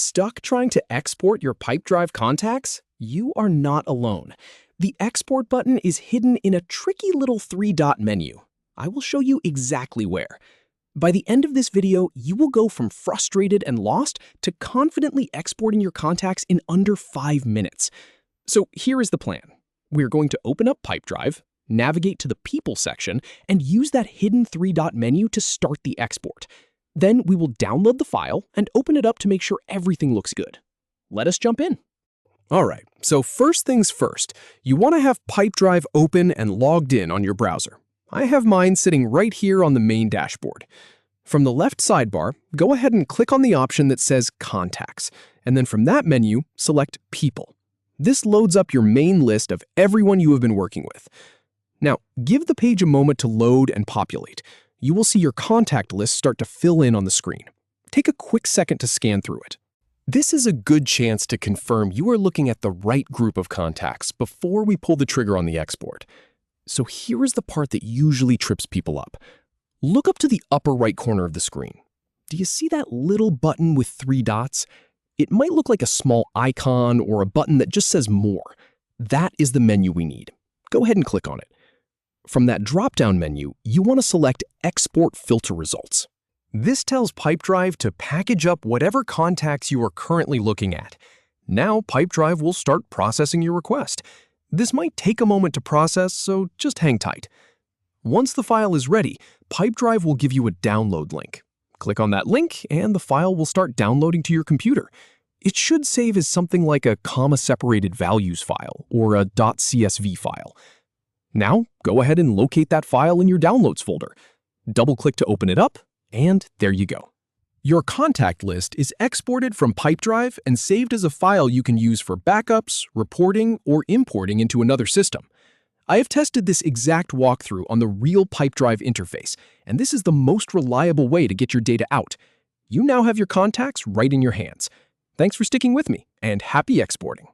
Stuck trying to export your Pipedrive contacts? You are not alone. The export button is hidden in a tricky little three-dot menu. I will show you exactly where. By the end of this video, you will go from frustrated and lost to confidently exporting your contacts in under 5 minutes. So here is the plan. We're going to open up Pipedrive, navigate to the People section, and use that hidden three-dot menu to start the export. Then we will download the file and open it up to make sure everything looks good. Let us jump in. All right, so first things first, you want to have Pipedrive open and logged in on your browser. I have mine sitting right here on the main dashboard. From the left sidebar, go ahead and click on the option that says Contacts, and then from that menu, select People. This loads up your main list of everyone you have been working with. Now, give the page a moment to load and populate. You will see your contact list start to fill in on the screen. Take a quick second to scan through it. This is a good chance to confirm you are looking at the right group of contacts before we pull the trigger on the export. So here is the part that usually trips people up. Look up to the upper right corner of the screen. Do you see that little button with 3 dots? It might look like a small icon or a button that just says More. That is the menu we need. Go ahead and click on it. From that drop-down menu, you want to select Export Filter Results. This tells Pipedrive to package up whatever contacts you are currently looking at. Now Pipedrive will start processing your request. This might take a moment to process, so just hang tight. Once the file is ready, Pipedrive will give you a download link. Click on that link and the file will start downloading to your computer. It should save as something like a comma-separated values file or a .csv file. Now, go ahead and locate that file in your Downloads folder. Double-click to open it up, and there you go. Your contact list is exported from Pipedrive and saved as a file you can use for backups, reporting, or importing into another system. I have tested this exact walkthrough on the real Pipedrive interface, and this is the most reliable way to get your data out. You now have your contacts right in your hands. Thanks for sticking with me, and happy exporting.